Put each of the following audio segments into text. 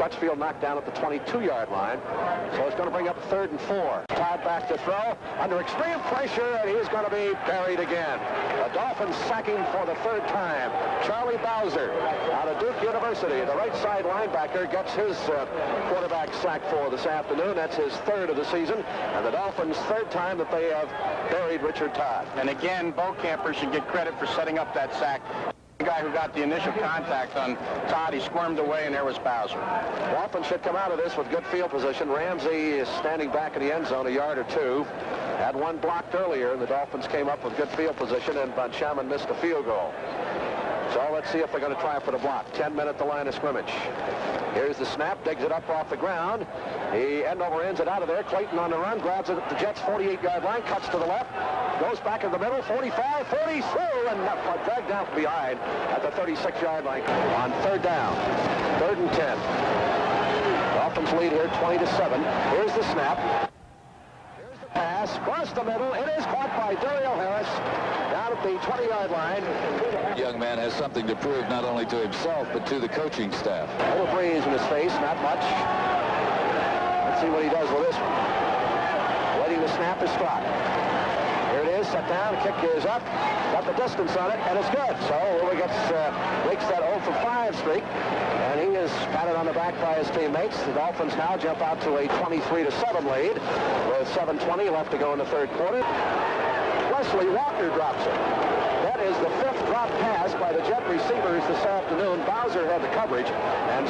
Crutchfield knocked down at the 22-yard line. So it's going to bring up 3rd and 4. Todd back to throw under extreme pressure, and he's going to be buried again. The Dolphins sacking for the 3rd time. Charlie Bowser out of Duke University, the right side linebacker, gets his quarterback sack for this afternoon. That's his 3rd of the season, and the Dolphins' 3rd time that they have buried Richard Todd. And again, Beaucamper should get credit for setting up that sack. The guy who got the initial contact on Todd, he squirmed away, and there was Bowser. Dolphins should come out of this with good field position. Ramsey is standing back in the end zone a yard or two. Had one blocked earlier, and the Dolphins came up with good field position, and Bonchaman missed a field goal. So let's see if they're going to try for the block. 10 men at the line of scrimmage. Here's the snap, digs it up off the ground. He end over ends it out of there. Clayton on the run, grabs it at the Jets' 48-yard line, cuts to the left, goes back in the middle, 45, 40 through, and dragged down from behind at the 36-yard line. On 3rd down, 3rd and 10. Dolphins lead here 20-7. Here's the snap. Here's the pass, across the middle. It is caught by Dario Harris down at the 20-yard line. The young man has something to prove not only to himself, but to the coaching staff. A little breeze in his face, not much. Let's see what he does with this one. Waiting to snap his spot. Here it is, set down, kick is up, got the distance on it, and it's good. So Lula breaks that 0 for 5 streak, and he is patted on the back by his teammates. The Dolphins now jump out to a 23-7 lead with 7:20 left to go in the 3rd quarter. Wesley Walker drops it. That is the 5th drop pass by the Jet receivers this afternoon. Bowser had the coverage, and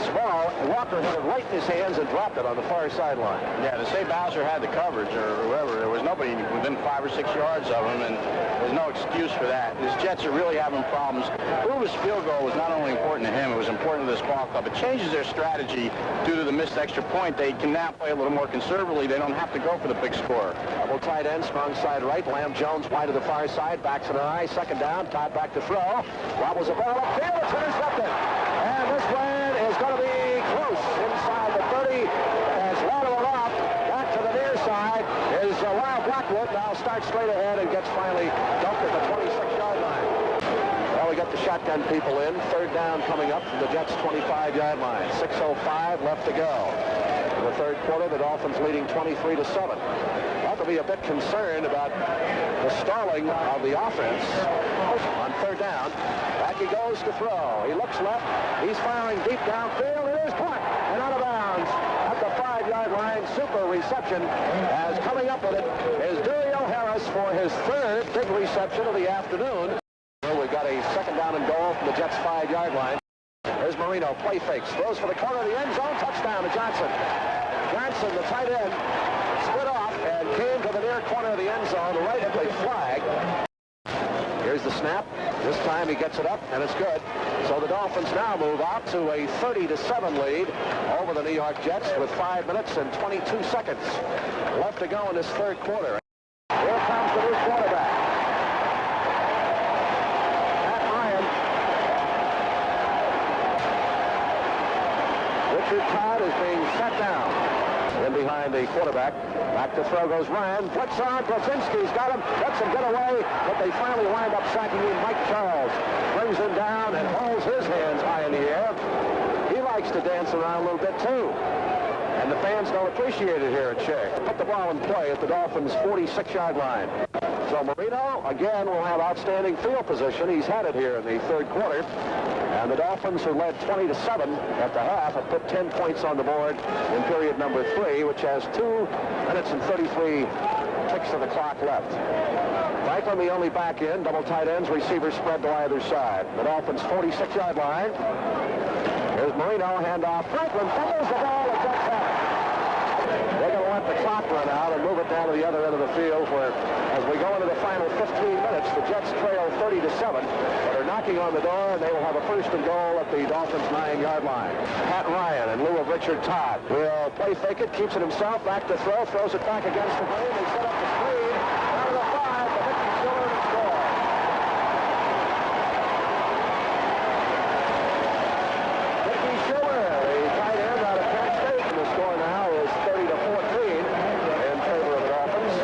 Walker had it right in his hands and dropped it on the far sideline. Yeah, to say Bowser had the coverage or whoever, there was nobody within 5 or 6 yards of him, and there's no excuse for that. His Jets are really having problems. Uva's field goal was not only important to him, it was important to this ball club. It changes their strategy due to the missed extra point. They can now play a little more conservatively. They don't have to go for the big score. Double tight end, strong side right. Lamb Jones wide to the far side, backs an eye. 2nd down, Todd back to throw. Wobbles the ball upfield, it's intercepted. And this one is going to be close inside the 30. As lateral off, back to the near side is Lyle Blackwood. Now starts straight ahead and gets finally dumped at the 26-yard line. Well, we got the shotgun people in. 3rd down coming up from the Jets' 25-yard line. 6:05 left to go. In the 3rd quarter, the Dolphins leading 23-7. Ought to be a bit concerned about the stalling of the offense. On 3rd down, back he goes to throw. He looks left. He's firing deep downfield. It is caught and out of bounds at the 5-yard line. Super reception. As coming up with it is Dario Harris for his 3rd big reception of the afternoon. We've got a 2nd down and goal from the Jets' 5-yard line. There's Marino, play fakes, throws for the corner of the end zone, touchdown to Johnson. Johnson, the tight end, split off and came to the near corner of the end zone right at the flag. Here's the snap. This time he gets it up, and it's good. So the Dolphins now move out to a 30-7 lead over the New York Jets with 5 minutes and 22 seconds left to go in this 3rd quarter. Here comes the new quarterback. Richard Todd is being set down. In behind the quarterback. Back to throw goes Ryan. Flicks on. Krasinski's got him. Lets him get away. But they finally wind up sacking him. Mike Charles brings him down and holds his hands high in the air. He likes to dance around a little bit too. And the fans don't appreciate it here at Shea. Put the ball in play at the Dolphins' 46-yard line. So Marino, again, will have outstanding field position. He's had it here in the 3rd quarter. And the Dolphins, who led 20-7 at the half, have put 10 points on the board in period number 3, which has 2 minutes and 33 ticks of the clock left. Franklin, the only back in, double tight ends, receivers spread to either side. The Dolphins' 46-yard line. Here's Marino, handoff. Franklin fumbles the ball. The Jets have it. They're going to let the clock run out and move it down to the other end of the field where, as we go into the final 15 minutes, the Jets trail 30-7, but are knocking on the door, and they will have a 1st and goal at the Dolphins' 9-yard line. Pat Ryan in lieu of Richard Todd will play fake it, keeps it himself, back to throw, throws it back against the grain. They set up the screen. Out of the 5, the Mickey Schiller to score. Mickey Schiller, the tight end out of Penn State, and the score now is 30-14 in favor of the Dolphins.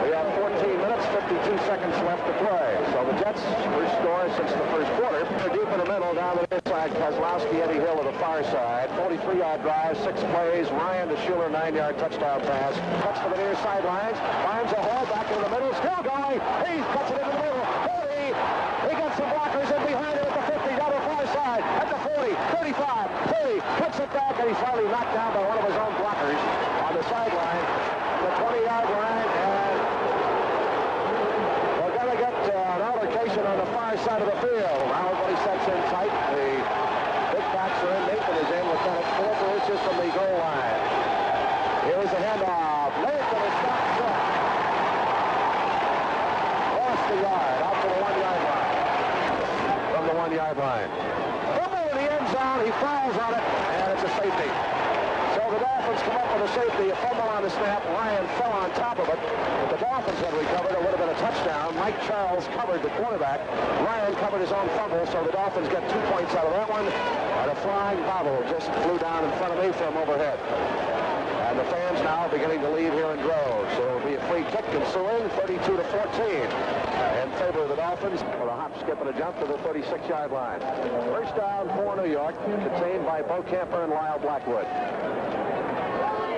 We have 14 minutes, 52 seconds left to play. So the Jets first score since the 1st quarter. They're deep in the middle, down the near side. Kozlowski, Eddie Hill, the far side. 43-yard drive, 6 plays. Ryan to Schuler, 9-yard touchdown pass. Cuts to the near sidelines. Finds a hole back into the middle. Still going. He cuts it into the middle. 40. He got some blockers in behind him at the 50. Down the far side. At the 40. 35. 30. Puts it back, and he's finally knocked down by one of his own blockers on the sideline. The 20-yard line. And we're going to get an altercation on the far side of the field. Now everybody sets in tight. The big backs are in. Nathan is in. Lieutenant Philip is from the goal line. Here's a handoff. Nathan is not short. Lost the yard. Out to the 1-yard line. From the 1-yard line. Fumble in the end zone. He fouls on it. And it's a safety. So the Dolphins come up with a safety. A fumble on the snap. Ryan fell on top of it. If the Dolphins had recovered, it would have been a touchdown. Mike Charles covered the quarterback. Ryan covered his own fumble, so the Dolphins get 2 points out of that one. And a flying bobble just flew down in front of me from overhead. And the fans now are beginning to leave here in droves. So it'll be a free kick ensuing, 32-14 in favor of the Dolphins. With a hop, skip, and a jump to the 36-yard line. First down for New York, contained by Bo Camper and Lyle Blackwood.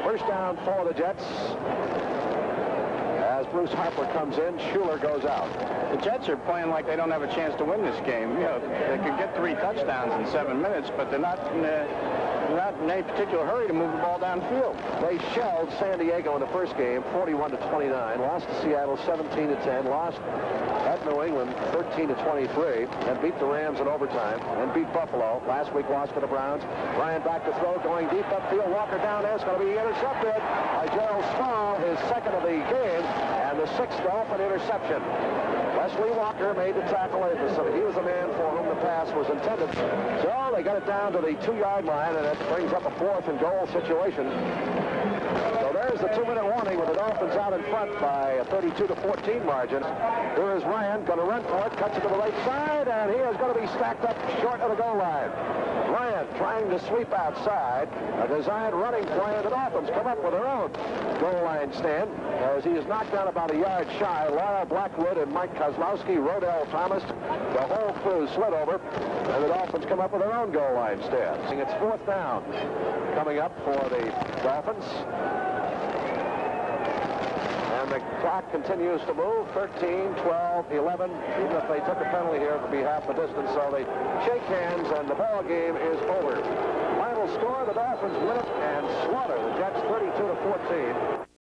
First down for the Jets. As Bruce Harper comes in, Schuler goes out. The Jets are playing like they don't have a chance to win this game. You know, they could get 3 touchdowns in 7 minutes, but they're not in any particular hurry to move the ball downfield. They shelled San Diego in the first game, 41-29. Lost to Seattle, 17-10. Lost at New England, 13-23, and beat the Rams in overtime, and beat Buffalo. Last week lost to the Browns. Ryan back to throw, going deep upfield. Walker down there. It's going to be intercepted by Gerald Small, his second of the game, and the 6th Dolphin interception. Wesley Walker made the tackle. He was the man for whom the pass was intended. So they got it down to the 2-yard line, and it brings up a 4th and goal situation. So there's the 2-minute warning with the Dolphins out in front by a 32-14 margin. Here is Ryan, going to run for it, cuts it to the right side, and he is going to be stacked up short of the goal line. Ryan trying to sweep outside. A designed running play, and the Dolphins come up with their own goal line stand as he is knocked down about a yard shy. Lyle Blackwood and Mike Kozlowski, Rodell Thomas, the whole crew slid over, and the Dolphins come up with their own goal line stand. It's 4th down coming up for the Dolphins. And the clock continues to move. 13, 12, 11. Even if they took a penalty here, it would be half the distance. So they shake hands, and the ball game is over. Final score, the Dolphins win it and slaughter the Jets 32-14.